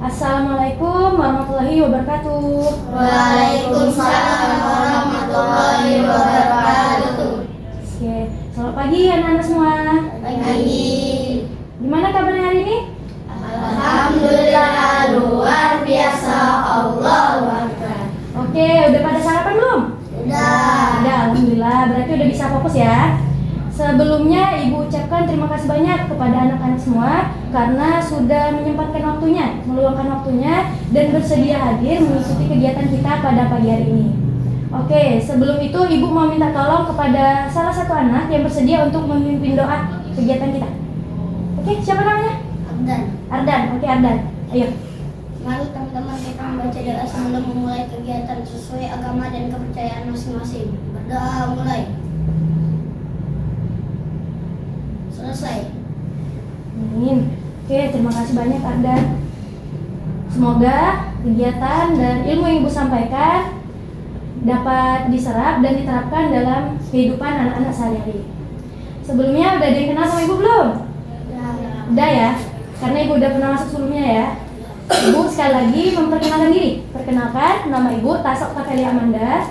Assalamualaikum warahmatullahi wabarakatuh. Waalaikumsalam warahmatullahi wabarakatuh. Oke, selamat pagi anak-anak semua. Pagi. Gimana kabarnya hari ini? Alhamdulillah luar biasa. Allahu Akbar. Oke, udah pada sarapan belum? Udah. Udah, alhamdulillah. Berarti udah bisa fokus ya. Sebelumnya Ibu ucapkan terima kasih banyak kepada anak-anak semua karena sudah menyempatkan waktunya, meluangkan waktunya dan bersedia hadir mengikuti kegiatan kita pada pagi hari ini. Oke, sebelum itu Ibu mau minta tolong kepada salah satu anak yang bersedia untuk memimpin doa kegiatan kita. Oke, siapa namanya? Ardan. Oke, Ardan. Ayo. Mari teman-teman kita membaca doa sebelum memulai kegiatan sesuai agama dan kepercayaan masing-masing. Berdoa mulai. Selesai. Amin. Oke, terima kasih banyak Ardan. Semoga kegiatan dan ilmu yang Ibu sampaikan dapat diserap dan diterapkan dalam kehidupan anak-anak sehari-hari. Sebelumnya udah ada yang kenal sama Ibu belum? Udah ya? Karena Ibu udah pernah masuk sebelumnya ya. Ibu sekali lagi memperkenalkan diri. Perkenalkan, nama Ibu Tasa Oktavilia Amanda.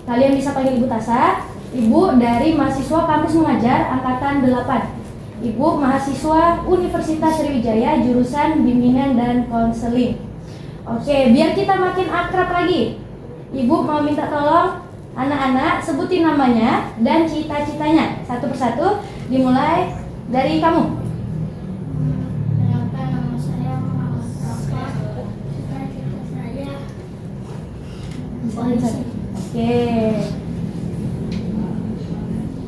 Kalian bisa panggil Ibu Tasa. Ibu dari mahasiswa kampus mengajar angkatan 8. Ibu mahasiswa Universitas Sriwijaya jurusan bimbingan dan konseling. Oke, biar kita makin akrab lagi, Ibu mau minta tolong anak-anak sebutin namanya dan cita-citanya satu persatu, dimulai dari kamu. Perkenalkan, nama saya Muhammad Safa. Cita-cita saya polisi. Oke,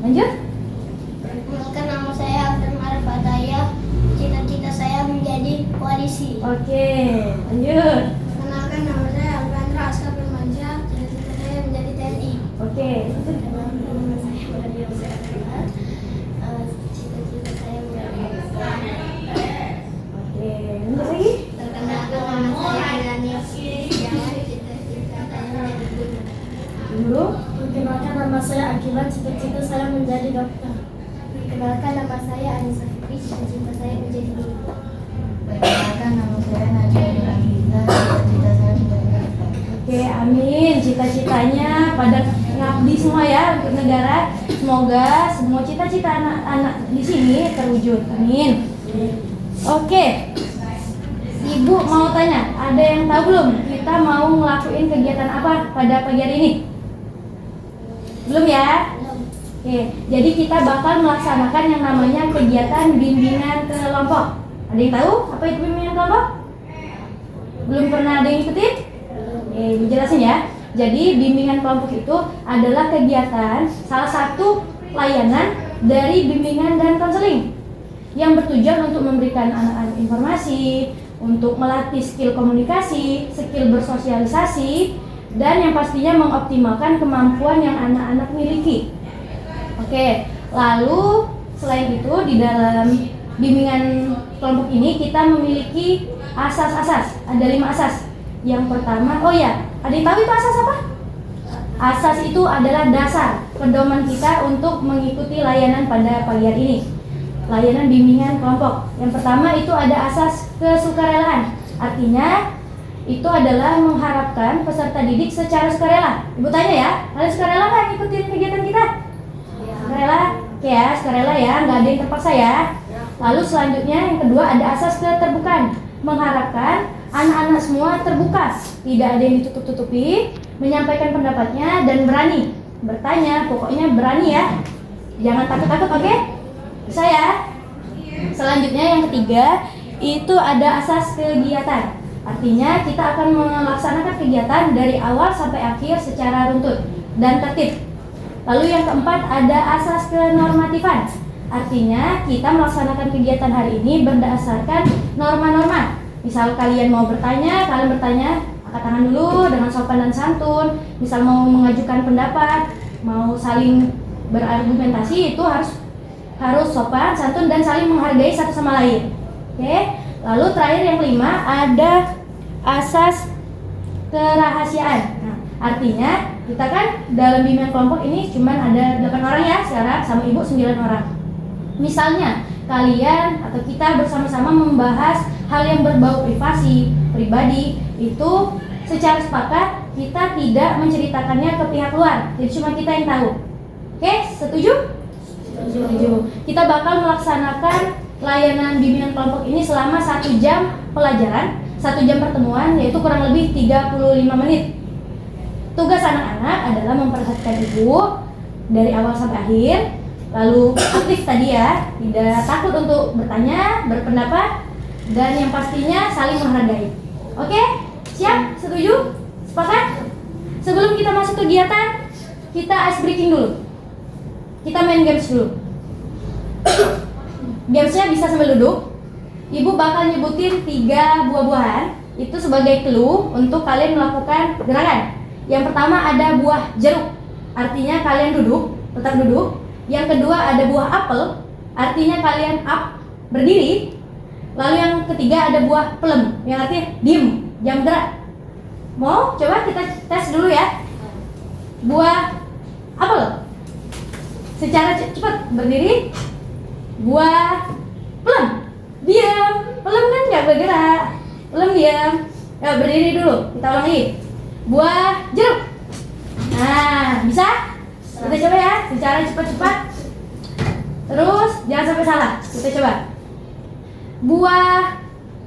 lanjut. Perkenalkan, nama saya Abdul Arif Ataya. Cita-cita saya menjadi polisi. Oke, lanjut. Perkenalkan, nama saya Alvandra Askar Firmansyah. Cita-cita saya menjadi TNI. Oke, Nama saya Badi Abdullah. Cita-cita saya menjadi oke, lanjut lagi. Perkenalkan, nama saya Irani Setiawan. Cita-cita saya menjadi guru. Dulu. Perkenalkan, nama saya Akibat. Cita-cita saya menjadi dokter. Perkenalkan, nama saya Anissa Fikri. Cita-cita saya menjadi guru. Perkenalkan, nama saya Nadia Nurhaliza. Cita-cita saya menjadi dokter. Oke, amin. Cita-citanya pada ngabdi semua ya untuk negara. Semoga semua cita-cita anak-anak di sini terwujud. Amin. Oke. Ibu mau tanya, ada yang tahu belum kita mau ngelakuin kegiatan apa pada pagi hari ini? Belum ya? Oke, jadi kita bakal melaksanakan yang namanya kegiatan bimbingan kelompok. Ada yang tahu apa itu bimbingan kelompok? Belum pernah ada yang ikutin? Oke, Ibu jelasin ya. Jadi bimbingan kelompok itu adalah kegiatan salah satu layanan dari bimbingan dan konseling yang bertujuan untuk memberikan anak-anak informasi, untuk melatih skill komunikasi, skill bersosialisasi, dan yang pastinya mengoptimalkan kemampuan yang anak-anak miliki. Oke, lalu selain itu di dalam bimbingan kelompok ini kita memiliki asas-asas. Ada 5 asas. Yang pertama, ada yang tahu itu asas apa? Asas itu adalah dasar pedoman kita untuk mengikuti layanan pada pagi hari ini. Layanan bimbingan kelompok. Yang pertama itu ada asas kesukarelaan. Artinya itu adalah mengharapkan peserta didik secara sukarela. Ibu tanya ya, kalian sukarela nggak ikutin kegiatan kita? Sukarela? Oke ya, sukarela ya, nggak ada yang terpaksa ya. Lalu selanjutnya yang kedua ada asas keterbukaan. Mengharapkan anak-anak semua terbuka, tidak ada yang ditutup-tutupi, menyampaikan pendapatnya dan berani bertanya, pokoknya berani ya. Jangan takut-takut, oke? Bisa ya? Selanjutnya yang ketiga itu ada asas kegiatan. Artinya kita akan melaksanakan kegiatan dari awal sampai akhir secara runtut dan tertib. Lalu yang keempat ada asas kenormatifan. Artinya kita melaksanakan kegiatan hari ini berdasarkan norma-norma. Misal kalian mau bertanya, kalian bertanya angkat tangan dulu dengan sopan dan santun. Misal mau mengajukan pendapat, mau saling berargumentasi, itu harus sopan, santun, dan saling menghargai satu sama lain. Oke. Lalu terakhir yang kelima ada asas kerahasiaan. Nah, artinya kita kan dalam bimbingan kelompok ini cuma ada 8 orang ya sekarang, sama Ibu 9 orang. Misalnya kalian atau kita bersama-sama membahas hal yang berbau privasi, pribadi itu secara sepakat kita tidak menceritakannya ke pihak luar, jadi cuma kita yang tahu. Oke, setuju? Setuju. Kita bakal melaksanakan layanan bimbingan kelompok ini selama 1 jam pelajaran, 1 jam pertemuan, yaitu kurang lebih 35 menit. Tugas anak-anak adalah memperhatikan ibu dari awal sampai akhir, lalu aktif tadi ya, tidak takut untuk bertanya, berpendapat, dan yang pastinya saling menghargai. Oke? Siap? Setuju? Sepakat? Sebelum kita masuk kegiatan, kita ice breaking dulu. Kita main games dulu. Gamesnya bisa sambil duduk. Ibu bakal nyebutin 3 buah-buahan, itu sebagai clue untuk kalian melakukan gerakan. Yang pertama ada buah jeruk, artinya kalian duduk, tetap duduk. Yang kedua ada buah apel, artinya kalian up, berdiri. Lalu yang ketiga ada buah plum, yang artinya diem, jam gerak. Mau coba kita tes dulu ya. Buah apel, secara cepat berdiri. Buah plum, diam. Plum kan nggak bergerak, plum diam. Ya, berdiri dulu, kita ulang lagi. Buah jeruk. Nah, bisa? Kita coba ya, secara cepat-cepat. Terus jangan sampai salah. Kita coba. Buah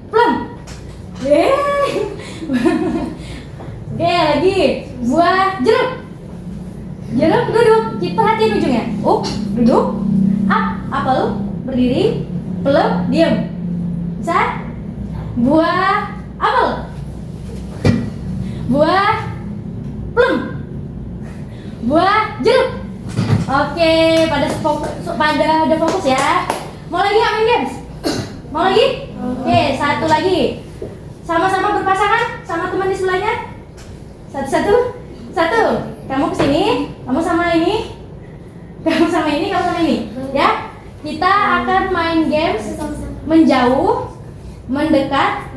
plum. Oke, lagi. Buah jeruk. Jeruk duduk. Kita perhatiin ujungnya. Duduk. Up, apel, berdiri. Plum, diam. Bisa? Buah apel. Buah plum. Buah jeruk. Oke, pada ada fokus ya. Mau lagi nggak main games? Mau lagi? Oke, 1 lagi. Sama-sama berpasangan sama teman di sebelahnya. Satu. Kamu kesini, kamu sama ini, kamu sama ini, kamu sama ini. Ya, kita akan main games menjauh, mendekat,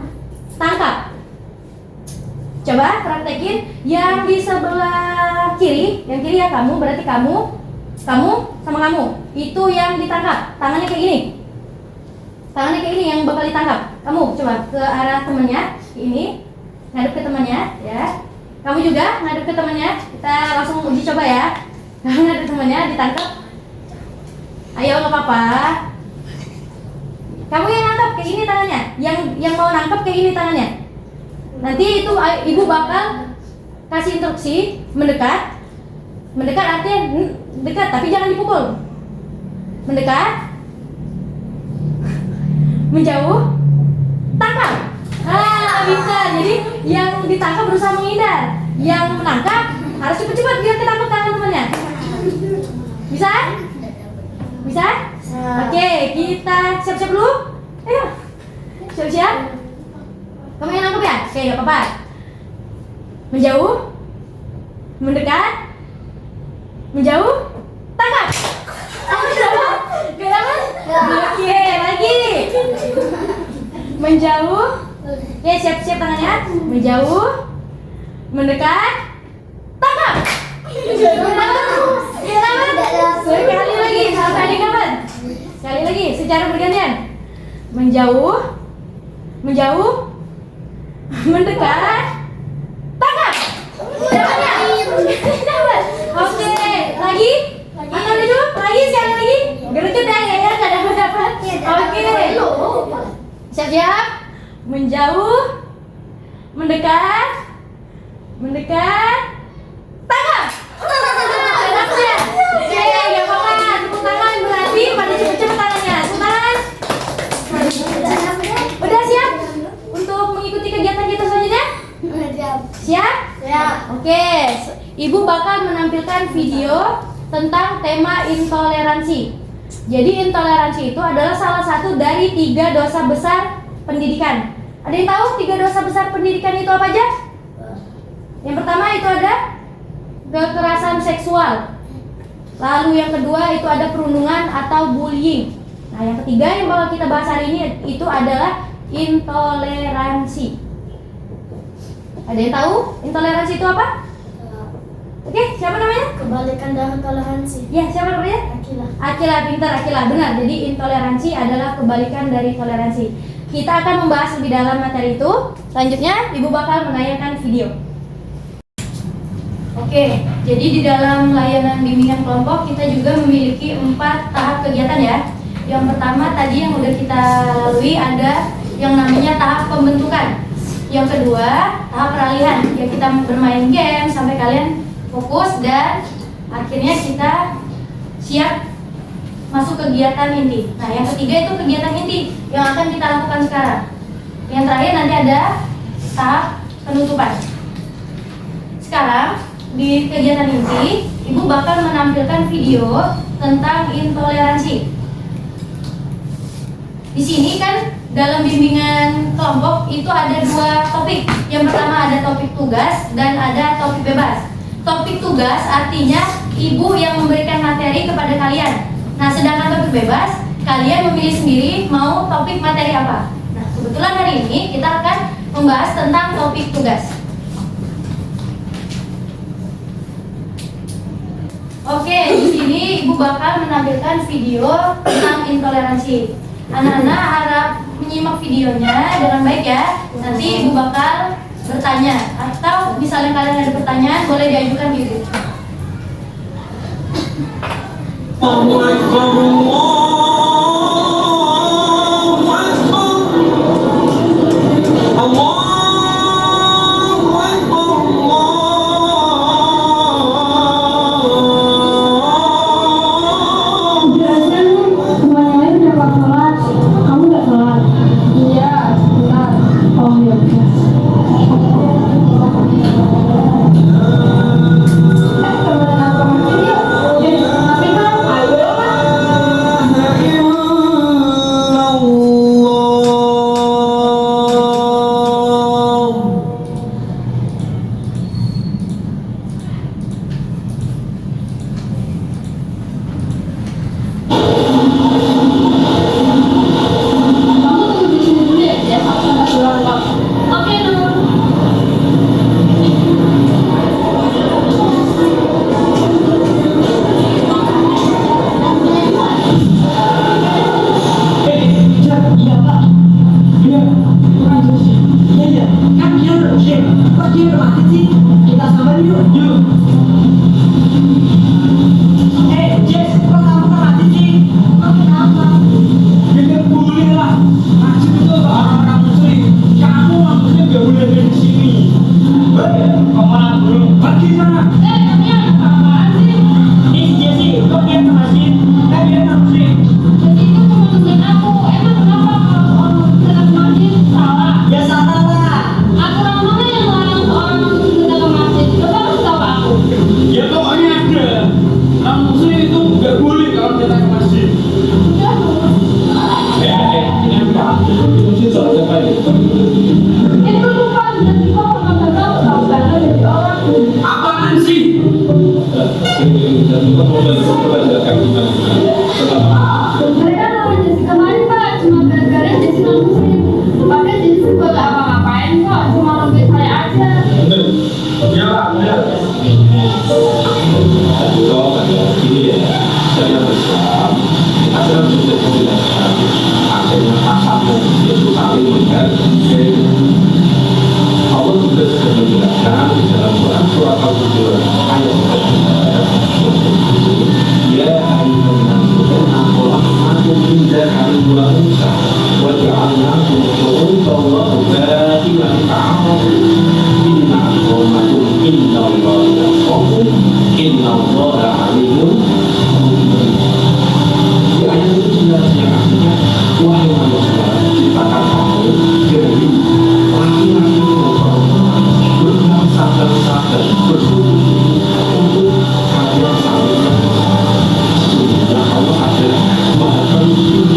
tangkap. Coba praktekin yang di sebelah kiri, yang kiri ya kamu, berarti kamu sama kamu. Itu yang ditangkap, tangannya kayak gini. Tangannya kayak gini yang bakal ditangkap. Kamu coba ke arah temannya, ini, ngadep ke temannya, ya. Kamu juga ngadep ke temannya. Kita langsung uji coba ya. Kamu ngadep ke temannya, ditangkap. Ayo, nggak apa-apa. Kamu yang nangkap kayak gini tangannya, yang mau nangkap kayak gini tangannya. Nanti itu ibu bakal kasih instruksi mendekat. Mendekat artinya dekat tapi jangan dipukul. Mendekat. Menjauh. Tangkap. Bisa. Jadi yang ditangkap berusaha menghindar. Yang menangkap harus cepat-cepat biar ketangkep tangan temannya. Bisa? Bisa? Oke, kita siap-siap dulu. Ayo. Siap-siap. Kamu yang nangkep ya? Oke, gak apa-apa. Menjauh. Mendekat. Menjauh. Tangkap. Gak dapat? Oke, lagi. Menjauh. Oke, siap-siap tangannya. Menjauh. Mendekat. Tangkap. Sekali lagi, sampai ada kapan? Sekali lagi, secara bergantian. Menjauh. Menjauh. Mendekat. Tangkap. Dapat. Oke, lagi. Angkat dulu, lagi sekali lagi. Gerget ya, nggak dapat. Oke. Siap-siap. Menjauh. Mendekat. Mendekat. Tangkap. Dapatnya. Oke, nggak apa-apa. Tepuk tangan berarti pada cepet-cepet tangannya. Tepuk tangan. Udah siap untuk mengikuti kegiatan kita selanjutnya? Siap? Siap. Oke, Ibu bakal menampilkan video tentang tema intoleransi. Jadi intoleransi itu adalah salah satu dari 3 dosa besar pendidikan. Ada yang tahu 3 dosa besar pendidikan itu apa aja? Yang pertama itu ada kekerasan seksual. Lalu yang kedua itu ada perundungan atau bullying. Nah, yang ketiga yang bakal kita bahas hari ini itu adalah intoleransi. Ada yang tahu intoleransi itu apa? Oke, siapa namanya? Kebalikan dari toleransi. Ya, siapa namanya? Akila. Akila, pintar Akila, benar. Jadi intoleransi adalah kebalikan dari toleransi. kita akan membahas lebih dalam materi itu. Selanjutnya, Ibu bakal menayangkan video. Oke, jadi di dalam layanan bimbingan kelompok kita juga memiliki 4 tahap kegiatan ya. Yang pertama tadi yang udah kita lalui ada yang namanya tahap pembentukan. Yang kedua, tahap peralihan. Ya kita bermain game sampai kalian fokus dan akhirnya kita siap masuk kegiatan inti. Nah, yang ketiga itu kegiatan inti yang akan kita lakukan sekarang. Yang terakhir nanti ada tahap penutupan. Sekarang di kegiatan inti, Ibu bakal menampilkan video tentang intoleransi. Di sini kan dalam bimbingan kelompok itu ada 2 topik. Yang pertama ada topik tugas dan ada topik bebas. Topik tugas artinya Ibu yang memberikan materi kepada kalian. Nah, sedangkan topik bebas, kalian memilih sendiri mau topik materi apa. Nah, kebetulan hari ini kita akan membahas tentang topik tugas. Oke, di sini Ibu bakal menampilkan video tentang intoleransi. Anak-anak harap menyimak videonya dengan baik ya. Nanti Ibu bakal bertanya atau misalnya kalian ada pertanyaan boleh diajukan di Ibu. Allahu Akbar, Allahu Akbar, Allahu Akbar, Allah. Jelasin semuanya lain udah sholat, kamu nggak sholat? Iya, benar. Oh iya, benar. Temenan aku masih yuk. Tapi kan, ayo kan. Kamu tunggu di sini dulu ya, Jess. Aku nggak pulang kok. Oke, Nur. Iya Pak, iya kurang sih. Iya kan dia udah usia, kok dia udah mati sih? Kita sama yuk. Yuk. Jess, kok kamu udah mati sih? Kok kenapa? Dia boleh lah. Masjid itu untuk orang-orang muslim. Kamu maksudnya nggak boleh ada di sini. Kok malah belum? Pergi sana. Tapi anak apaan sih? Jessy, kok dia ke masjid? Dia nggak muslim. Jadi itu teman-teman aku. Emang kenapa kalau orang sedang masjid salah? Ya salah lah. Aturan mana yang larang orang sedang ke masjid? Coba kasih tahu ke aku. Ya pokoknya ada. Orang muslim itu nggak boleh kalau datang ke masjid. Udah, Nur. Ini apa? Masjid soal apa ya? Itu bukan jadi kok nggak tahu banget jadi orang. Apaan sih? Mereka lawan Jessica kemarin Pak, cuma gara-gara Jessica muslim. Padahal Jessica juga gak apa-ngapain kok, cuma lebih saya aja. Ya Pak, ya. Allah juga sudah menjelaskan di dalam Quran surat Al-Hujurat ayat 4. Ya ayyuhan nasu inna khalaqnakum min dzakarin wa untha wa ja'alnakum shu'uban wa qabaila lita'arafu inna akramakum indallahi atqakum innallaha alimun khabir. Di ayat itu sebenarnya artinya wahai manusia ciptakan kamu dari laki-laki maupun perempuan berbangsa-bangsa dan bersuku untuk kalian saling mengenal. Sesungguhnya Allah adalah Maha Penyayang.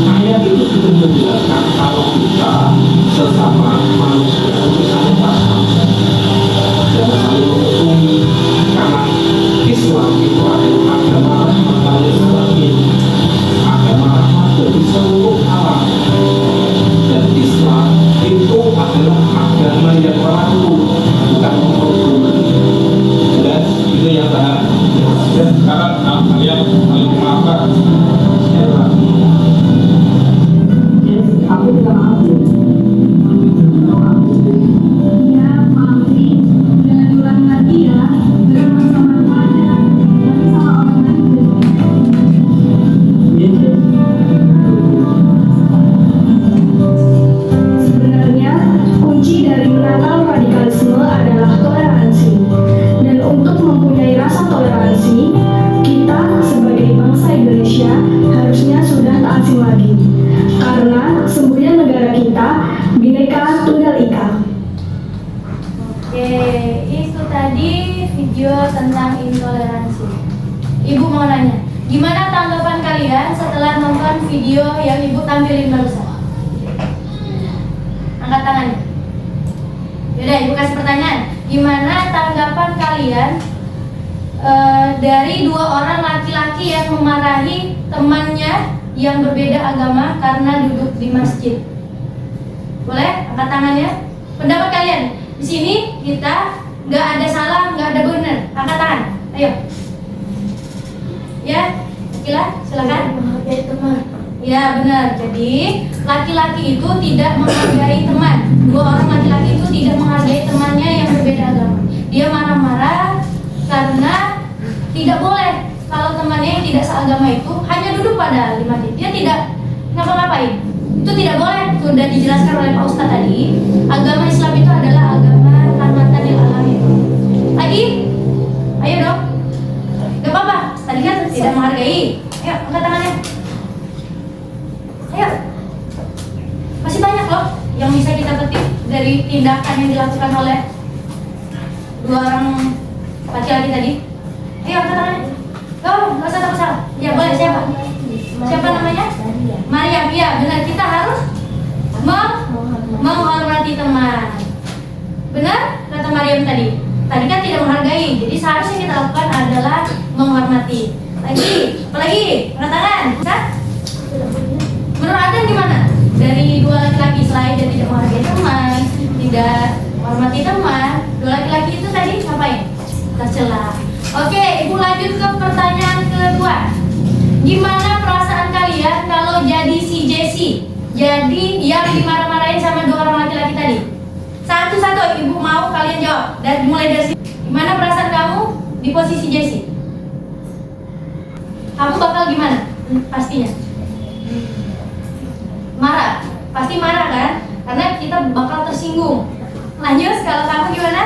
Ayat itu sudah menjelaskan kalau kita sesama manusia itu saling paham dan saling mengusung karena Islam itu adalah agama rahmatan lil alamin, agama Salam Tunggal Ika. Oke, itu tadi video tentang intoleransi. Ibu mau nanya, gimana tanggapan kalian setelah nonton video yang ibu tampilin barusan? Angkat tangannya. Yaudah, ibu kasih pertanyaan. Gimana tanggapan kalian dari dua orang laki-laki yang memarahi temannya yang berbeda agama karena duduk di masjid? Boleh angkat tangannya? Pendapat kalian? Di sini kita nggak ada salah, nggak ada benar. Angkat tangan, ayo. Ya, Kila, silakan. Menghargai teman. Ya benar. Jadi laki-laki itu tidak menghargai teman. Dua orang laki-laki itu tidak menghargai temannya yang berbeda agama. Dia marah-marah karena tidak boleh kalau temannya yang tidak seagama itu hanya duduk pada di masjid. Dia tidak ngapa-ngapain. Itu tidak boleh. Sudah dijelaskan oleh Pak Ustadz tadi. Agama Islam itu adalah agama rahmatan lil alamin. Lagi? Ayo dong. Gak apa-apa. Tadi kan tidak menghargai. Ayo angkat tangannya. Ayo. Masih banyak loh yang bisa kita petik dari tindakan yang dilakukan oleh dua orang laki-laki tadi. Ayo angkat tangannya. Oh, nggak usah takut salah. Ya boleh, siapa? Siapa namanya? Mariam. Iya benar, kita harus menghormati teman. Benar kata Mariam tadi. Tadi kan tidak menghargai. Jadi seharusnya kita lakukan adalah menghormati. Lagi, apalagi? Angkat tangan. Bisa? Menurut Anda gimana? Dari dua laki-laki selain dia tidak menghargai teman, tidak menghormati teman, dua laki-laki itu tadi ngapain? Tercela. Oke, Ibu lanjut ke pertanyaan kedua. Gimana perasaan kalian kalau jadi si Jessie? Jadi yang dimarah-marahin sama dua orang laki-laki tadi. Satu-satu Ibu mau kalian jawab. Dan mulai dari sini. Gimana perasaan kamu di posisi Jessie? Kamu bakal gimana? Pastinya marah. Pasti marah kan? Karena kita bakal tersinggung. Lanjut, kalau kamu gimana?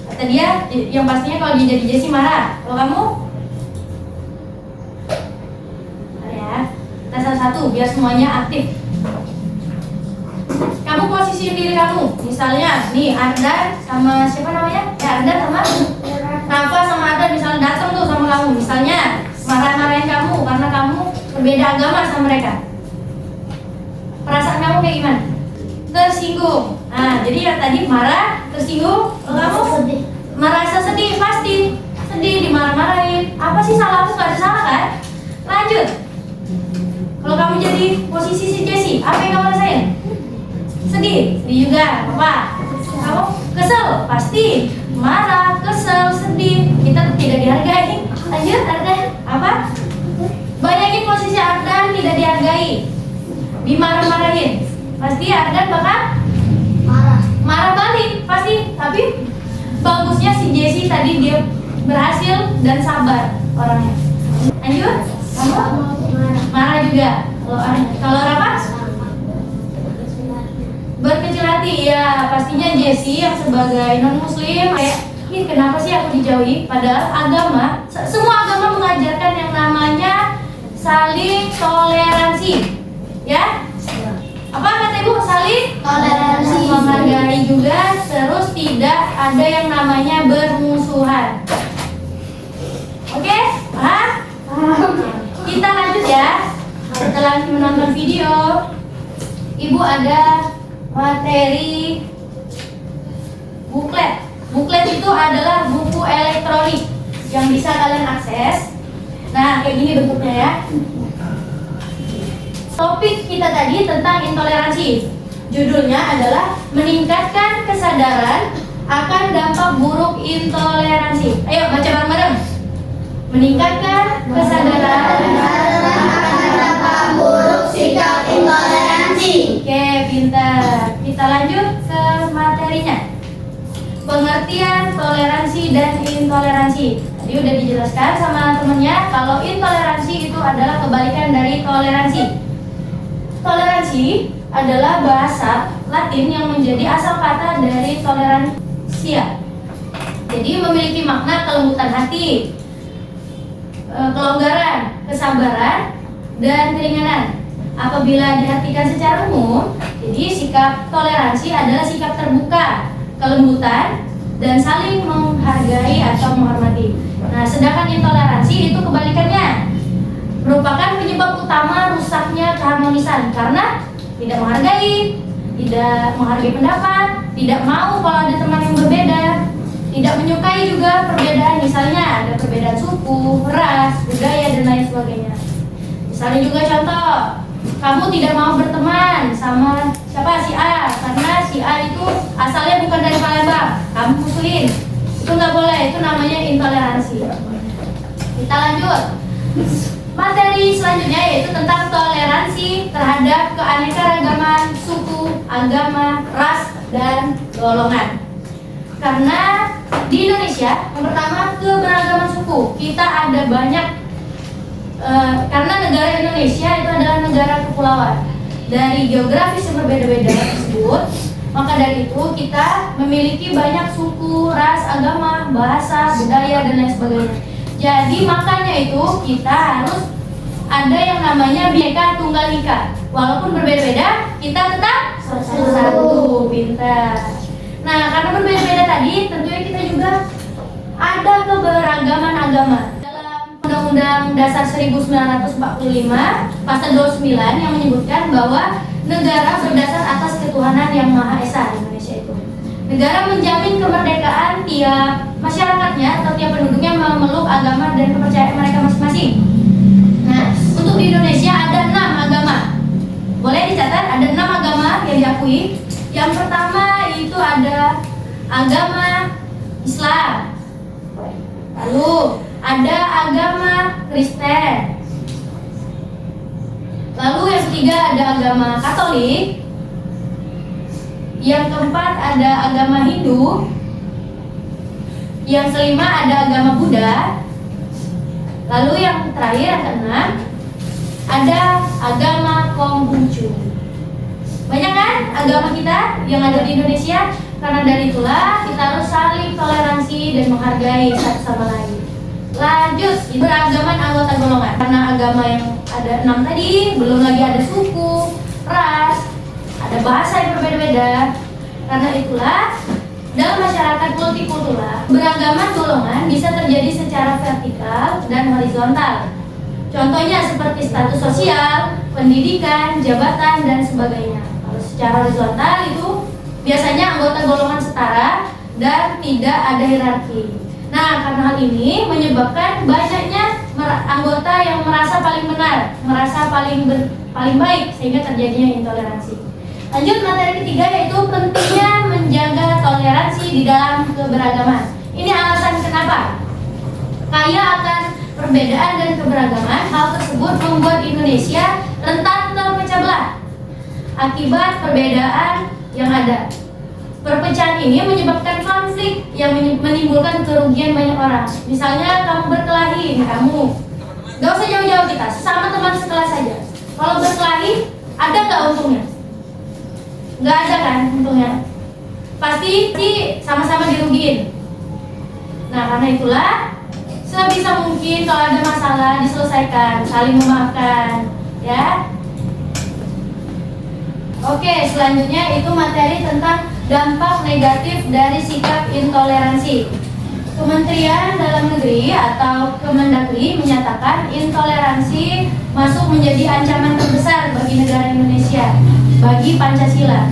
Kata dia, yang pastinya kalau dia jadi Jessie marah. Kalau kamu? Ya, kita satu-satu biar semuanya aktif. Kamu posisi diri kamu. Misalnya, nih Ardan sama siapa namanya? Ya Ardan sama Rafa sama Ardan misalnya datang tuh sama kamu. Misalnya marah-marahin kamu karena kamu berbeda agama sama mereka. Perasaan kamu kayak gimana? Tersinggung. Nah, jadi yang tadi marah, tersinggung. Kalau kamu Sedih. merasa sedih, pasti sedih, dimarah-marahin. Apa sih salahmu? Gak ada salah kan? Lanjut. Kalau kamu jadi posisi si Jessie, apa yang kamu rasain? Sedih, sedih juga. Apa? Kamu kesel, pasti marah, kesel, sedih. Kita tidak dihargai. Lanjut, Ardan. Apa? Bayangin posisi Ardan tidak dihargai, dimarah-marahin. Pasti Ardan bakal marah balik, pasti. Tapi bagusnya si Jessie tadi dia berhasil dan sabar orangnya. Lanjut, kamu marah juga. Kalau Rafa berkecil hati, ya pastinya Jessie yang sebagai non muslim kayak, ih kenapa sih aku dijauhi? Padahal agama, semua agama mengajarkan yang namanya saling toleransi, ya. Apa kata Ibu? Saling Toleransi. menghargai juga, terus tidak ada yang namanya bermusuhan. Oke? Paham? Kita lanjut ya. Setelah menonton video, Ibu ada materi buklet. Buklet itu adalah buku elektronik yang bisa kalian akses. Nah, kayak gini bentuknya ya. Topik kita tadi tentang intoleransi. Judulnya adalah meningkatkan kesadaran akan dampak buruk intoleransi. Ayo baca bareng-bareng. Meningkatkan kesadaran akan dampak buruk sikap intoleransi. Oke, pintar. Kita lanjut ke materinya. Pengertian toleransi dan intoleransi. Tadi udah dijelaskan sama temennya kalau intoleransi itu adalah kebalikan dari toleransi. Toleransi adalah bahasa Latin yang menjadi asal kata dari toleransia. Jadi memiliki makna kelembutan hati, kelonggaran, kesabaran, dan keringanan. Apabila diartikan secara umum, jadi sikap sikap toleransi adalah sikap terbuka, kelembutan, dan saling menghargai atau menghormati. Nah, sedangkan intoleransi itu kebalikannya, merupakan penyebab utama rusaknya keharmonisan karena tidak menghargai, pendapat, tidak mau kalau ada teman yang berbeda, tidak menyukai juga perbedaan, misalnya ada perbedaan suku, ras, budaya, dan lain sebagainya. Misalnya juga contoh, kamu tidak mau berteman sama si A karena si A itu asalnya bukan dari Palembang, kamu musuhin. Itu nggak boleh, itu namanya intoleransi. Kita lanjut. Materi selanjutnya yaitu tentang toleransi terhadap keanekaragaman suku, agama, ras, dan golongan. Karena di Indonesia, yang pertama keberagaman suku, kita ada banyak. Karena negara Indonesia itu adalah negara kepulauan. Dari geografis yang berbeda-beda tersebut, maka dari itu kita memiliki banyak suku, ras, agama, bahasa, budaya, dan lain sebagainya. Jadi makanya itu kita harus ada yang namanya Bhinneka Tunggal Ika. Walaupun berbeda-beda, kita tetap satu, pintar. Nah, karena berbeda-beda tadi, tentunya kita juga ada keberagaman agama. Dalam Undang-Undang Dasar 1945, Pasal 29 yang menyebutkan bahwa negara berdasar atas ketuhanan yang Maha Esa. Indonesia itu negara menjamin kemerdekaan tiap masyarakatnya atau tiap penduduknya memeluk agama dan kepercayaan mereka masing-masing. Nah, untuk di Indonesia ada 6 agama. Boleh dicatat, ada 6 agama yang diakui. Yang pertama itu ada agama Islam. Lalu ada agama Kristen. Lalu yang ketiga ada agama Katolik. Yang keempat ada agama Hindu. Yang kelima ada agama Buddha. Lalu yang terakhir, yang keenam, ada agama Konghucu. Banyak kan agama kita yang ada di Indonesia? Karena dari itulah kita harus saling toleransi dan menghargai satu sama lain. Lanjut, beragaman anggota golongan. Karena agama yang ada 6 tadi, belum lagi ada suku, ras, ada bahasa yang berbeda-beda. Karena itulah dalam masyarakat multikultural, beragaman golongan bisa terjadi secara vertikal dan horizontal. Contohnya seperti status sosial, pendidikan, jabatan, dan sebagainya. Kalau secara horizontal itu biasanya anggota golongan setara dan tidak ada hierarki. Nah, karena hal ini menyebabkan banyaknya anggota yang merasa paling benar, merasa paling baik, sehingga terjadinya intoleransi. Lanjut, materi ketiga yaitu pentingnya menjaga toleransi di dalam keberagaman. Ini alasan kenapa kaya akan perbedaan dan keberagaman. Hal tersebut membuat Indonesia rentan terpecah belah akibat perbedaan yang ada. Perpecahan ini menyebabkan konflik yang menimbulkan kerugian banyak orang. Misalnya kamu berkelahi, gak usah jauh-jauh, kita sesama teman sekelas saja. Kalau berkelahi, ada gak untungnya? Gak ada kan untungnya? Pasti sama-sama dirugiin. Nah, karena itulah sebisa mungkin kalau ada masalah diselesaikan, saling memaafkan, ya. Oke, selanjutnya itu materi tentang dampak negatif dari sikap intoleransi. Kementerian Dalam Negeri atau Kemendagri menyatakan intoleransi masuk menjadi ancaman terbesar bagi negara Indonesia, bagi Pancasila.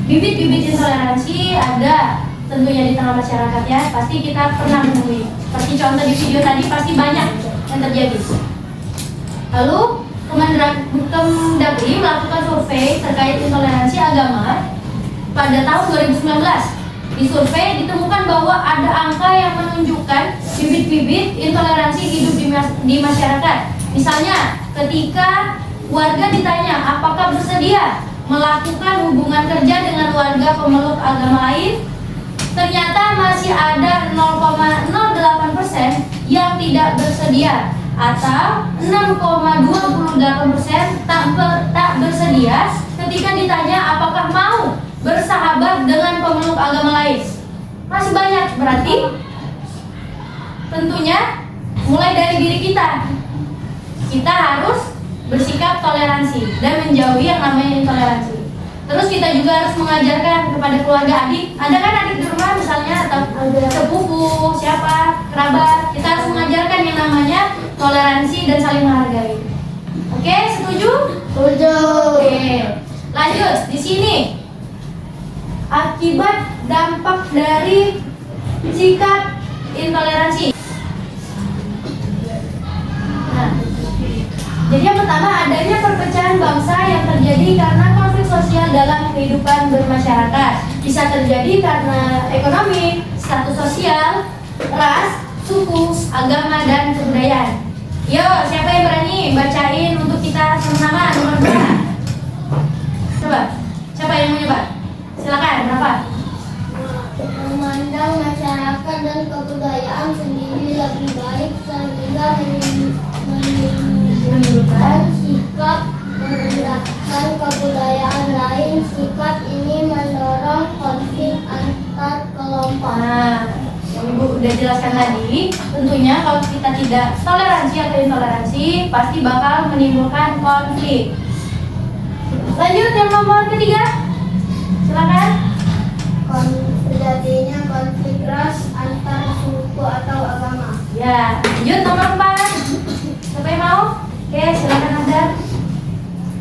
Bibit-bibit intoleransi ada tentunya di tengah masyarakat, ya, pasti kita pernah menemui. Seperti contoh di video tadi, pasti banyak yang terjadi. Lalu Kemendagri melakukan survei terkait intoleransi agama pada tahun 2019. Di survei ditemukan bahwa ada angka yang menunjukkan bibit-bibit intoleransi hidup di masyarakat. Misalnya, ketika warga ditanya apakah bersedia melakukan hubungan kerja dengan warga pemeluk agama lain, ternyata masih ada 0,08% yang tidak bersedia, atau 6,28% tak bersedia ketika ditanya apakah mau bersahabat dengan pemeluk agama lain. Masih banyak, berarti tentunya mulai dari diri kita harus bersikap toleransi dan menjauhi yang namanya intoleransi. Terus kita juga harus mengajarkan kepada keluarga adik. Ada kan adik di rumah misalnya atau sepupu, siapa, kerabat. Kita harus mengajarkan yang namanya toleransi dan saling menghargai. Oke, setuju? Setuju. Oke. Lanjut di sini. Akibat dampak dari sikap intoleransi. Nah, jadi yang pertama adanya perpecahan bangsa yang terjadi karena konflik sosial dalam kehidupan bermasyarakat. Bisa terjadi karena ekonomi, status sosial, ras, suku, agama, dan kebudayaan. Yo, siapa yang berani bacain untuk kita sama-sama nomor 2? Coba, siapa yang mau coba? Silakan, berapa? Memandang masyarakat dan kebudayaan sendiri lebih baik sehingga menimbulkan sikap merendahkan kebudayaan lain. Sikap ini mendorong konflik antar kelompok. Nah, yang Ibu udah jelaskan tadi, tentunya kalau kita tidak toleransi atau intoleransi, pasti bakal menimbulkan konflik. Lanjut yang nomor 3. Silakan. Terjadinya konflik ras antar suku atau agama. Ya, lanjut nomor 4. Siapa yang mau? Oke, silakan Azhar.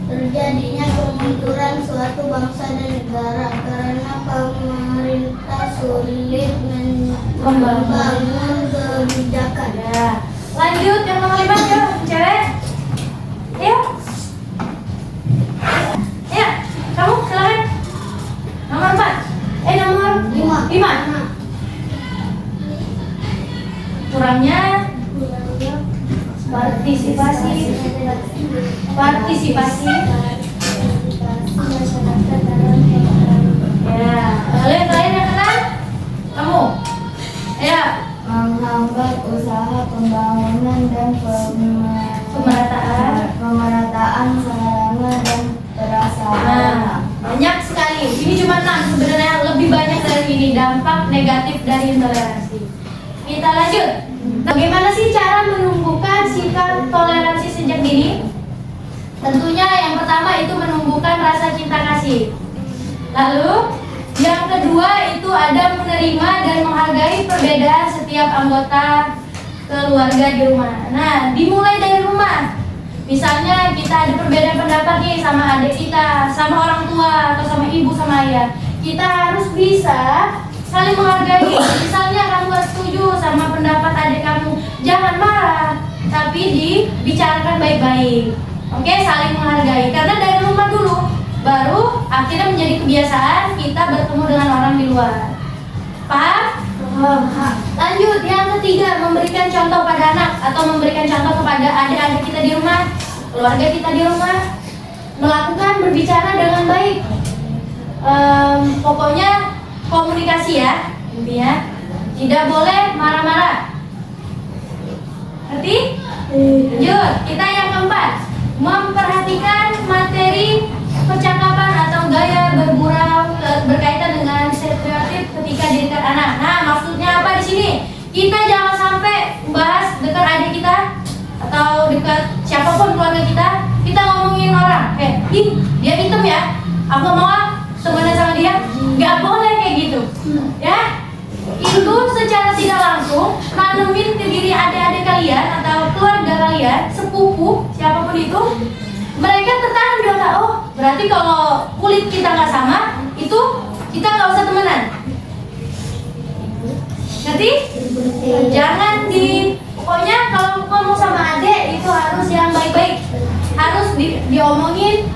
Terjadinya kemunduran suatu bangsa dan negara karena pemerintah sulit membangun kebijakan. Ya. Lanjut yang nomor 5, yuk, cewek. Ayo. Ya, kamu silakan. Nomor 4. Nomor 5. Kurangnya partisipasi masyarakat dalam ya. Lalu yang terakhir yang keenam, kamu ya, menghambat usaha pembangunan dan pemerataan sarana dan prasarana. nah, banyak sekali. Ini cuma 6, sebenarnya lebih banyak dari ini dampak negatif dari intoleransi. Kita lanjut. Bagaimana sih cara menumbuhkan sikap toleransi sejak dini? Tentunya yang pertama itu menumbuhkan rasa cinta kasih. Lalu yang kedua itu ada menerima dan menghargai perbedaan setiap anggota keluarga di rumah. Nah, dimulai dari rumah. Misalnya kita ada perbedaan pendapat nih sama adik kita, sama orang tua, atau sama ibu, sama ayah. Kita harus bisa saling menghargai. Misalnya kamu gak setuju sama pendapat adik kamu, jangan marah, tapi dibicarakan baik-baik. Oke, saling menghargai. Karena dari rumah dulu, baru akhirnya menjadi kebiasaan kita bertemu dengan orang di luar. Paham? Lanjut, yang ketiga, memberikan contoh pada anak atau memberikan contoh kepada adik-adik kita di rumah, keluarga kita di rumah, melakukan berbicara dengan baik. Pokoknya komunikasi ya, intinya tidak boleh marah-marah. Ngerti? Lanjut, kita yang keempat, memperhatikan materi percakapan atau gaya bergurau berkaitan dengan stereotip ketika di dekat anak. Nah, maksudnya apa di sini? Kita jangan sampai bahas dekat adik kita atau dekat siapapun keluarga kita ngomongin orang, ih dia hitam ya, aku mau temenan sama dia, nggak boleh kayak gitu, ya. Itu secara tidak langsung nanemin ke diri adik-adik kalian atau keluarga kalian, sepupu siapapun itu, mereka tertanam di otak, oh berarti kalau kulit kita nggak sama, itu kita nggak usah temenan. Ngerti? Jangan pokoknya kalau ngomong sama adik itu harus yang baik-baik, harus diomongin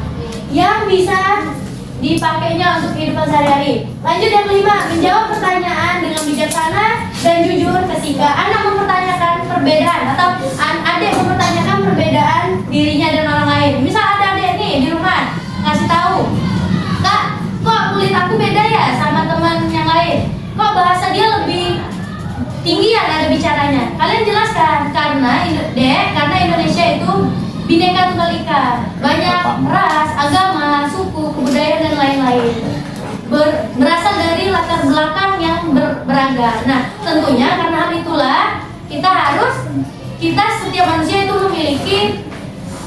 yang bisa dipakainya untuk kehidupan sehari-hari. Lanjut yang kelima, menjawab pertanyaan dengan bijaksana dan jujur ketika anak mempertanyakan perbedaan atau adik mempertanyakan perbedaan dirinya dan orang lain. Misal ada adik nih di rumah ngasih tahu, Kak, kok kulit aku beda ya sama teman yang lain? Kok bahasa dia lebih tinggi ya nada bicaranya? Kalian jelaskan karena Indonesia itu Bhinneka Tunggal Ika, banyak ras, agama, suku, kebudayaan dan lain-lain. Berasal dari latar belakang yang beragam. Nah, tentunya karena hal itulah kita setiap manusia itu memiliki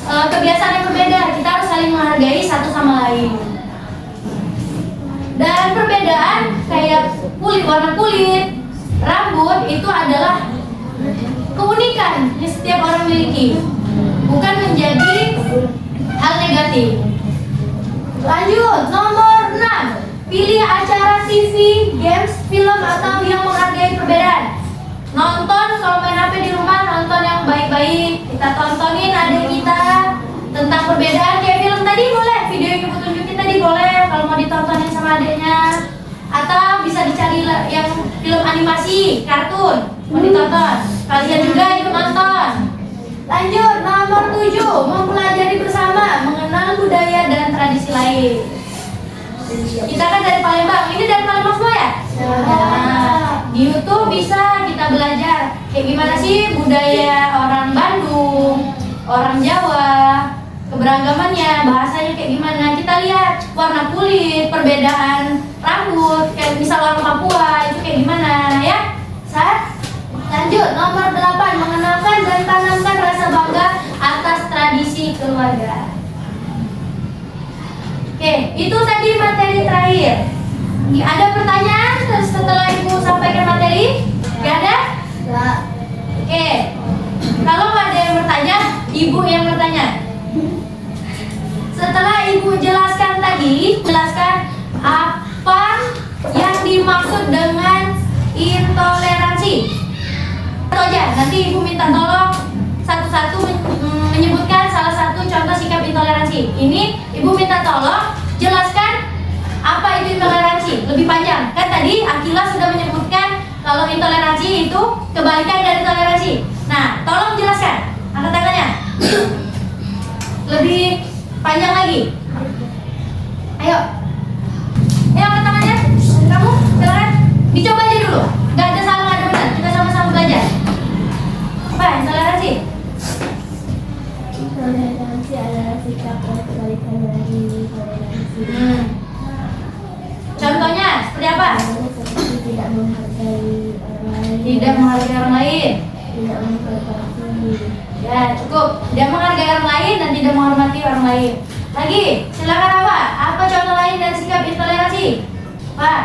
kebiasaan yang berbeda. Kita harus saling menghargai satu sama lain. warna kulit, rambut itu adalah keunikan yang setiap orang miliki, bukan menjadi hal negatif. Lanjut, nomor 6. Pilih acara TV, games, film, atau yang menghargai perbedaan. Nonton, kalau main HP di rumah, nonton yang baik-baik. Kita tontonin adik kita tentang perbedaan. Kayak film tadi boleh, video yang ibu tunjukin tadi boleh, kalau mau ditontonin sama adiknya. Atau bisa dicari yang film animasi, kartun, mau ditonton. Kalian juga ikut nonton. Lanjut, nomor 7. Mempelajari bersama, mengenal budaya dan tradisi lain. Kita kan dari Palembang, ini dari Palembang semua ya? Nah, di YouTube bisa kita belajar kayak gimana sih budaya orang Bandung, orang Jawa, keberagamannya, bahasanya kayak gimana. Kita lihat warna kulit, perbedaan rambut, kayak misal orang Papua itu kayak gimana ya. Lanjut, nomor 8. Mengenalkan dan tanamkan rasa bangga atas tradisi keluarga. Oke, itu tadi materi terakhir. Ada pertanyaan setelah ibu sampaikan materi? Gak ada? Enggak. Oke, kalau nggak ada yang bertanya, ibu yang bertanya. Setelah ibu jelaskan tadi, jelaskan apa yang dimaksud dengan intoleransi. Atau aja, nanti ibu minta tolong satu-satu menyebutkan salah satu contoh sikap intoleransi. Ini ibu minta tolong jelaskan apa itu intoleransi, lebih panjang. Kan tadi Akila sudah menyebutkan kalau intoleransi itu kebalikan dari toleransi. Nah, tolong jelaskan. Angkat tangannya. Lebih panjang lagi. Ayo. Ayo angkat tangannya. Kamu silakan. Dicoba aja dulu. Gak ada salah, gak ada benar. Kita sama-sama belajar. Apa intoleransi? Toleransi adalah sikap yang kebalikan dari toleransi. Contohnya seperti apa? Seperti tidak menghargai orang lain. Tidak menghargai orang lain. Tidak menghormati. Ya, cukup. Tidak menghargai orang lain dan tidak menghormati orang lain. Lagi, silakan apa? Apa contoh lain dari sikap intoleransi? Pak.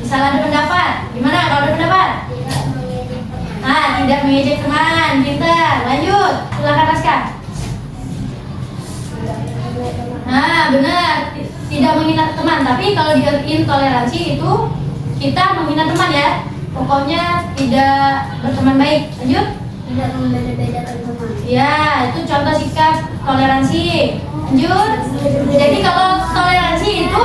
Misalnya ada pendapat. Gimana kalau ada pendapat? Nah, tidak mengejek teman. Pintar. Lanjut. Silakan Aska. Nah, benar. Tidak menghina teman. Tapi kalau di intoleransi itu kita menghina teman ya. Pokoknya tidak berteman baik. Lanjut. Tidak membeda-bedakan teman. Ya, itu contoh sikap toleransi. Lanjut. Jadi kalau toleransi itu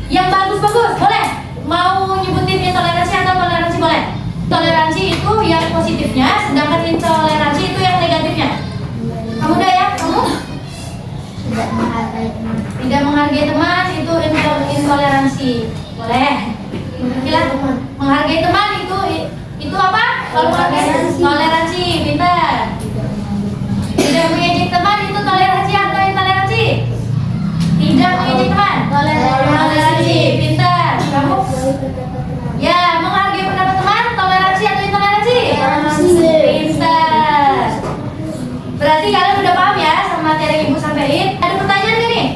yang bagus-bagus boleh. Mau nyebutin intoleransi atau toleransi boleh. Toleransi itu yang positifnya, sedangkan intoleransi itu yang negatifnya. Kamu udah ya? Kamu? Tidak menghargai teman. Tidak menghargai teman itu intoleransi. Boleh. Gila. Menghargai teman itu apa? Kalau menghargai toleransi, pintar. Tidak mengejek teman itu toleransi atau intoleransi? Tidak mengejek teman. Toleransi, pintar. Kamu? Ya, menghargai pendapat teman, toleransi atau intoleransi? Pintar. Berarti kalian udah paham ya sama materi yang ibu sampaikan. Ada pertanyaan gak nih?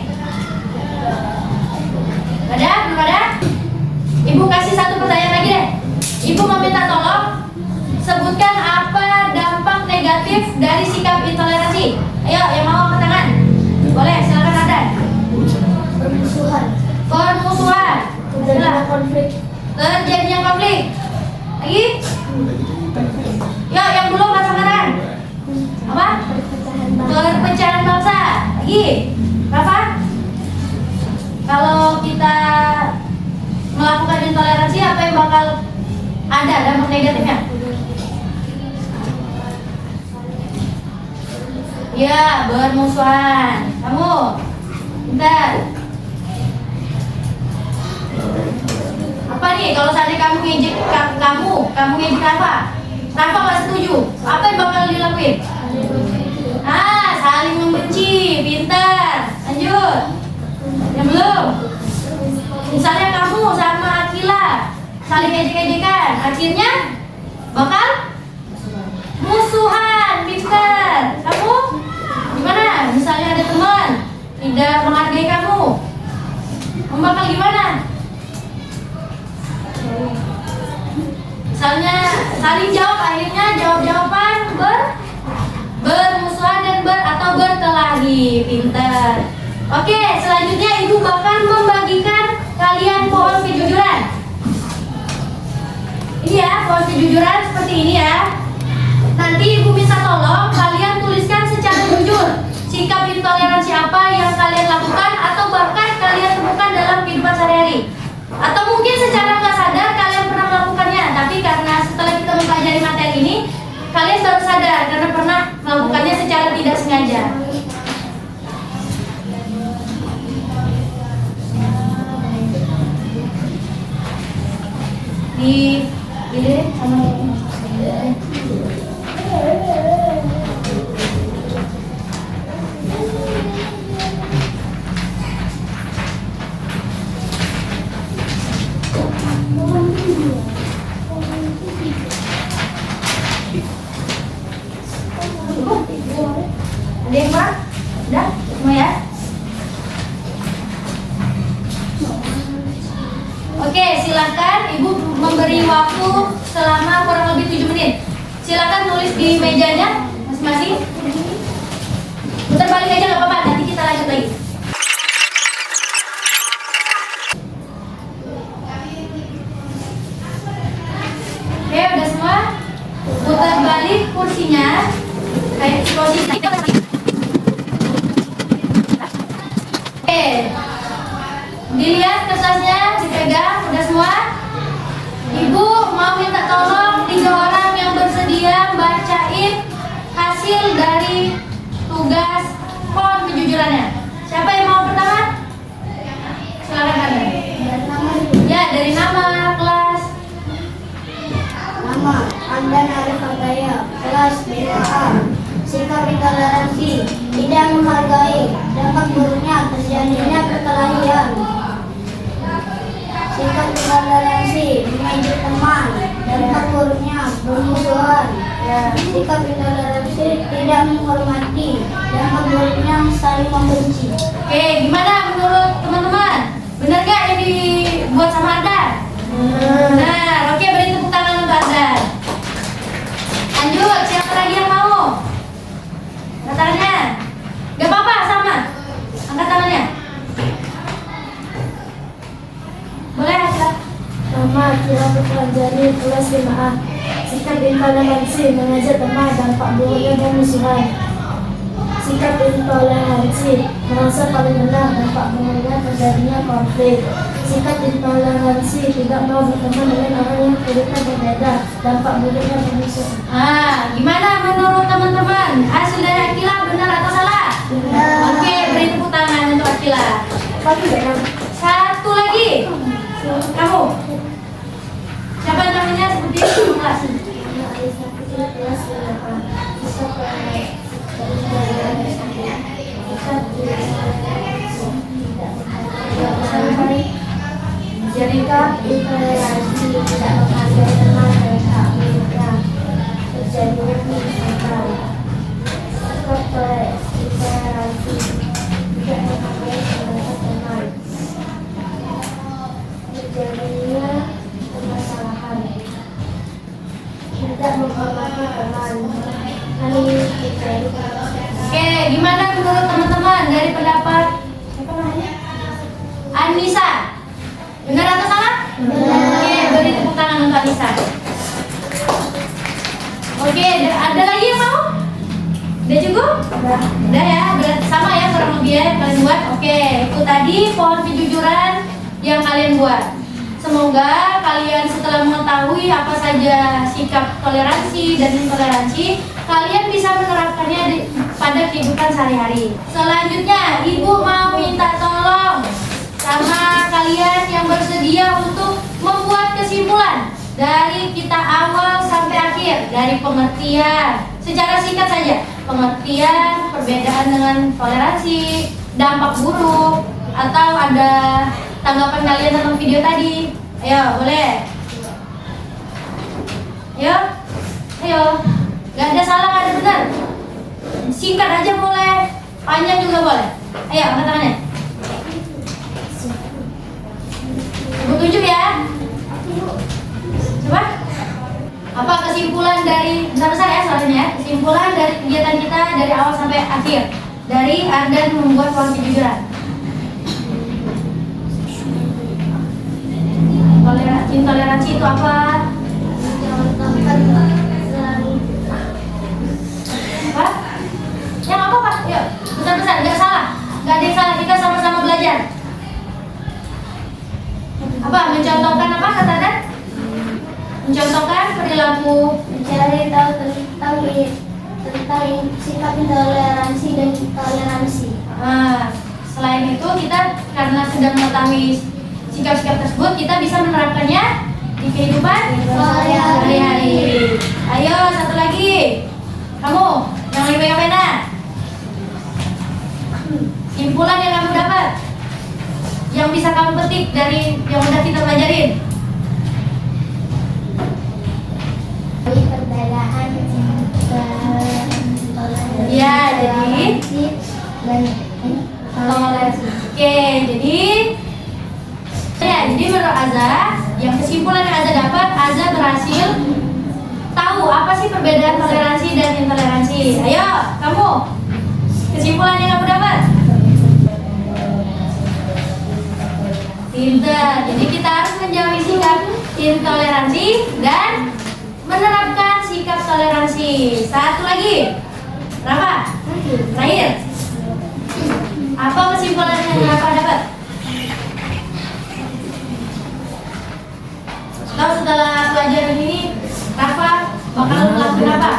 Ada? Belum ada? Ibu kasih satu pertanyaan lagi deh. Ibu meminta tolong sebutkan apa dampak negatif dari sikap intoleransi. Ayo, yang mau angkat tangan. Boleh, silakan ada. Permusuhan. Permusuhan. Terjadinya konflik. Terjadinya konflik. Lagi? Ya, yang belum angkat tangan. Apa? Perpecahan bangsa. Perpecahan bangsa. Lagi? Berapa? Kalau kita melakukan intoleransi, apa yang bakal ada dampak negatifnya? Ya, bermusuhan. Kamu? Bentar. Apa nih kalau seandainya kamu ngejek kamu ngejek apa? Rafa nggak setuju. Apa yang bakal dilakuin? Saling membenci. Pintar. Lanjut. Yang belum? Misalnya kamu sama Akila saling ejek-ejekan, akhirnya bakal musuhan. Pintar. Kamu gimana? Misalnya ada teman tidak menghargai kamu bakal gimana? Saling jawab, akhirnya jawab-jawaban bermusuhan dan atau berkelahi. Pinter. Oke, selanjutnya ibu bakal membagikan kalian pohon kejujuran. Ini ya, pohon kejujuran seperti ini ya. Nanti ibu minta tolong kalian tuliskan secara jujur sikap intoleransi apa yang kalian lakukan atau bahkan kalian temukan dalam kehidupan sehari-hari. Atau mungkin secara nggak sadar kalian pernah melakukannya, tapi karena setelah kita mempelajari materi ini, kalian baru sadar karena pernah melakukannya secara tidak sengaja. Ini sama ada yang kurang? Udah? Semua ya? Oke, silakan ibu memberi waktu selama kurang lebih 7 menit. Silakan tulis di mejanya masing-masing. Putar balik aja nggak apa-apa, nanti kita lanjut lagi. Oke, udah semua? Putar balik kursinya. Kayak posisi. Oke. Dilihat kertasnya, dipegang, udah semua? Ibu mau minta tolong 3 orang yang bersedia bacain hasil dari tugas pohon kejujurannya. Siapa yang mau pertama? Silakan Anda. Ya, dari nama, kelas. Nama Andan Arif Ataya, kelas 5A. Sikap intoleransi, tidak menghargai, dampak buruknya terjadinya perkelahian. Sikap intoleransi, mengejek teman, dampak buruknya bermusuhan. Sikap intoleransi, tidak menghormati, dampak buruknya saling membenci. Oke, gimana menurut teman-teman? Benar gak yang dibuat sama Anda? Benar. Oke, beri tepuk tangan untuk Anda. Lanjut, siapa lagi yang mau? Angkat tangannya. Gak apa-apa, sama. Angkat tangannya. Boleh, Akila. Nama Akila Putrajani, kelas 5A. Sikap intoleransi, mengajak teman, dampak buruknya bermusuhan. Sikap intoleransi, merasa paling benar, dampak buruknya terjadinya konflik. Sikap intoleransi, tidak mau berteman dengan orang yang kulitnya berbeda, dampak buruknya bermusuhan. Gimana menurut teman-teman? Hasil dari Akila benar atau salah? Benar. Oke, beri tepuk tangan untuk Akila. Satu lagi. Kamu. Siapa namanya seperti itu kelas? Kelas 5A. Sikap intoleransi, tidak menghargai teman dan hak miliknya, terjadinya permusuhan. Sikap intoleransi, tidak menghargai teman, terjadinya permasalahan. Tidak menghormati teman. Oke, gimana menurut teman-teman dari pendapat siapa namanya? Anissa. Benar atau salah? Benar. Oke, beri tepuk tangan untuk Anissa. Oke, ada lagi yang mau? Udah cukup? Udah ya, berarti sama ya kurang lebih ya yang kalian buat. Oke, itu tadi pohon kejujuran yang kalian buat. Semoga kalian setelah mengetahui apa saja sikap toleransi dan intoleransi, kalian bisa menerapkannya pada kehidupan sehari-hari. Selanjutnya, Ibu mau minta tolong sama kalian yang bersedia untuk membuat kesimpulan dari kita awal sampai akhir, dari pengertian secara singkat saja, pengertian perbedaan dengan toleransi, dampak buruk, atau ada tanggapan kalian tentang video tadi. Ayo, boleh. Ayo, gak ada salah, gak ada benar. Singkat aja boleh, panjang juga boleh. Ayo, angkat tangannya. Ibu tunjuk ya. Coba. Apa kesimpulan dari besar ya suaranya? Kesimpulan dari kegiatan kita dari awal sampai akhir dari Ardan membuat pohon kejujuran. Intoleransi itu apa? Apa? Yang apa Pak? Yuk, besar-besar, nggak salah. Nggak ada yang salah, kita sama-sama belajar. Apa? Mencontohkan apa kata Dan? Mencontohkan perilaku, Mencari tahu tentang sikap intoleransi dan toleransi. Selain itu kita karena sudah mengetahui sikap-sikap tersebut, kita bisa menerapkannya di kehidupan sehari-hari. Ayo satu lagi, kamu yang lagi pegang pena. Simpulan yang kamu dapat, yang bisa kamu petik dari yang udah kita pelajarin. Perbedaan Ya, jadi dan toleransi. Oke, jadi menurut Azza, yang kesimpulan yang Azza dapat, Azza berhasil tahu apa sih perbedaan toleransi dan intoleransi. Ayo, kamu kesimpulan yang kamu dapat? Tidak. Jadi kita harus menjauhi sikap intoleransi dan menerapkan sikap toleransi. Satu lagi, berapa? Terakhir. Apa kesimpulan yang Rafa dapat? Tahu setelah pelajaran ini, Rafa bakal melakukan apa?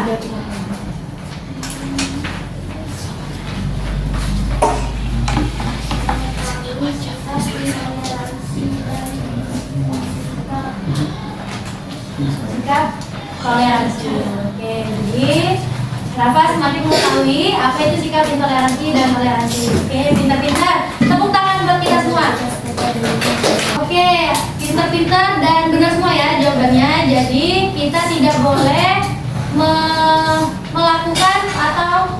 Sikap toleransi. Oke, jadi Rafa semakin mengetahui apa itu sikap intoleransi dan toleransi. Oke, pintar-pintar. Tepuk tangan buat kita semua. Oke, pintar-pintar dan benar semua ya jawabannya. Jadi kita tidak boleh melakukan atau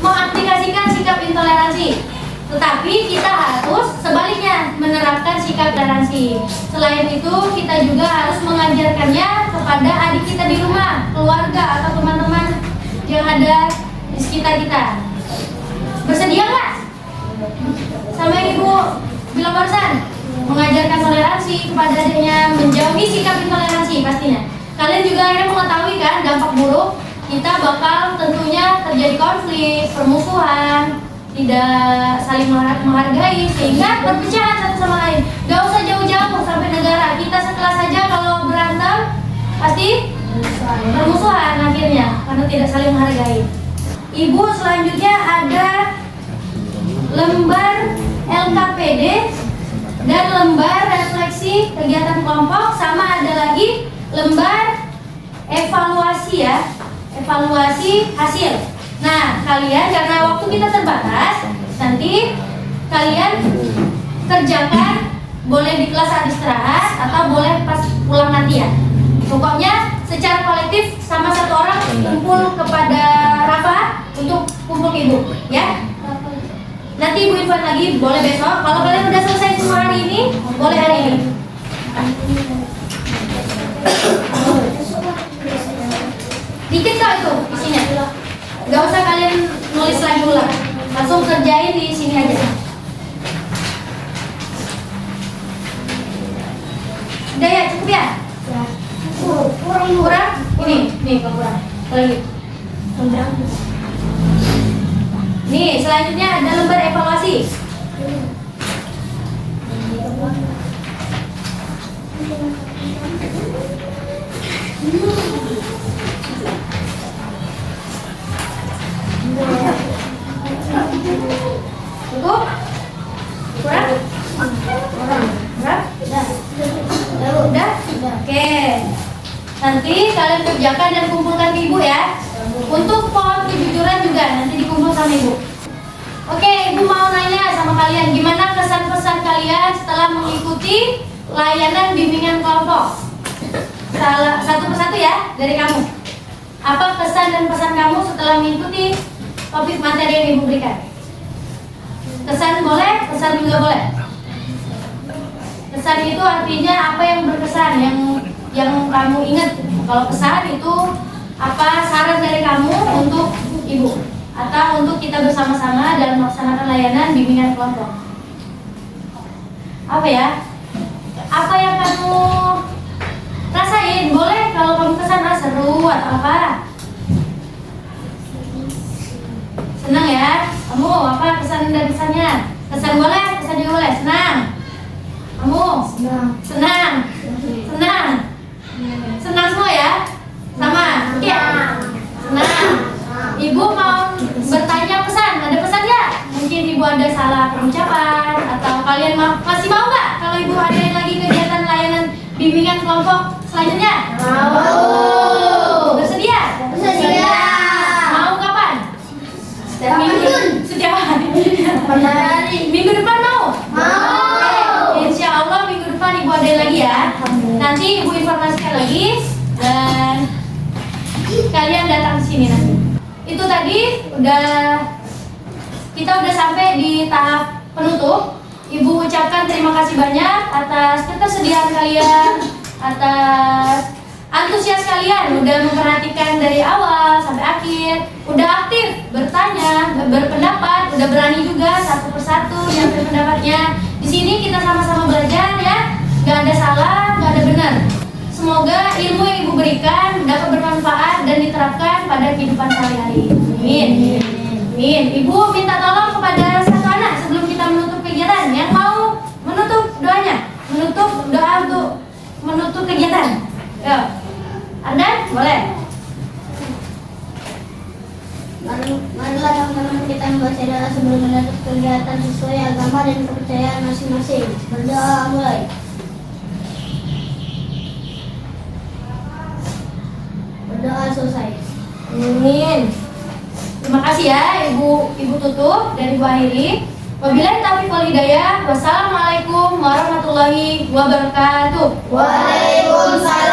mengaplikasikan sikap intoleransi, tetapi kita harus sebaliknya menerapkan sikap toleransi. Selain itu kita juga harus mengajarkannya kepada adik kita di rumah, keluarga atau teman-teman yang ada di sekitar kita. Bersedia nggak? Sama yang Ibu bilang barusan, mengajarkan toleransi kepada adiknya, menjauhi sikap intoleransi pastinya. Kalian juga akhirnya mengetahui kan dampak buruk kita bakal tentunya terjadi konflik, permusuhan, tidak saling menghargai sehingga perpecahan satu sama lain. Gak usah jauh-jauh sampai negara, kita sekelas saja kalau berantem pasti permusuhan akhirnya karena tidak saling menghargai. Ibu selanjutnya ada lembar LKPD dan lembar refleksi kegiatan kelompok, sama ada lagi lembar evaluasi ya, evaluasi hasil. Nah, kalian karena waktu kita terbatas, nanti kalian kerjakan boleh di kelas saat istirahat atau boleh pas pulang nanti ya. Pokoknya secara kolektif sama satu orang kumpul kepada Rafa untuk kumpul ke Ibu ya. Nanti Ibu info lagi, boleh besok. Kalau kalian udah selesai semua hari ini, boleh hari ini. Dikit kok itu isinya. Gak usah kalian nulis lagi ulang, langsung kerjain di sini aja. Udah ya, cukup ya? Kurang? Ini kalau kurang. Lagi. Nih, selanjutnya ada lembar evaluasi. Cukup? Kurang? Kurang? Udah? Oke. Nanti kalian kerjakan dan kumpulkan ke Ibu ya. Untuk pohon kejujuran juga nanti dikumpul sama Ibu. Oke, Ibu mau nanya sama kalian, gimana kesan-pesan kalian setelah mengikuti layanan bimbingan kelompok? Satu persatu ya dari kamu. Apa kesan dan pesan kamu setelah mengikuti topik materi yang Ibu berikan? Kesan boleh, pesan juga boleh. Kesan itu artinya apa yang berkesan, yang kamu ingat Kalau pesan itu apa saran dari kamu untuk ibu atau untuk kita bersama-sama dalam melaksanakan layanan bimbingan kelompok? Apa ya? Apa yang kamu rasain? Boleh kalau kamu pesan seru atau apa? Senang ya? Kamu apa pesan dan pesannya? Pesan boleh, pesan juga boleh. Senang. Kamu? Senang. Senang. Senang semua ya? Sama? Iya. Senang. Ibu mau bertanya pesan, ada pesan ya? Mungkin ibu ada salah pengucapan atau kalian masih mau nggak kalau ibu ada lagi kegiatan layanan bimbingan kelompok selanjutnya? Mau. Bersedia? Bersedia. Mau kapan? Setiap minggu. Setiap hari. Pada hari. Minggu depan mau? Mau. Insya Allah minggu depan ibu ada lagi ya. Nanti ibu informasikan lagi dan kalian datang ke sini nanti. Itu tadi kita udah sampai di tahap penutup. Ibu ucapkan terima kasih banyak atas ketersediaan kalian, atas antusias kalian udah memperhatikan dari awal sampai akhir, udah aktif bertanya, berpendapat, udah berani juga satu persatu nyampe pendapatnya. Di sini kita sama-sama belajar ya, nggak ada salah, nggak ada benar. Semoga ilmu yang ibu berikan dapat bermanfaat dan diterapkan pada kehidupan sehari-hari. Amin. Amin. Ibu minta tolong kepada satu anak sebelum kita menutup kegiatan yang mau menutup doanya, menutup doa untuk menutup kegiatan. Yo, Ardan, boleh. Marilah teman-teman kita membaca doa sebelum menutup kegiatan sesuai agama dan kepercayaan masing-masing. Berdoa mulai. Berdoa selesai. Amin. Terima kasih ya Ibu tutup dan Ibu akhiri. Wabillahi taufiq wal hidayah. Wassalamualaikum warahmatullahi wabarakatuh. Waalaikumsalam.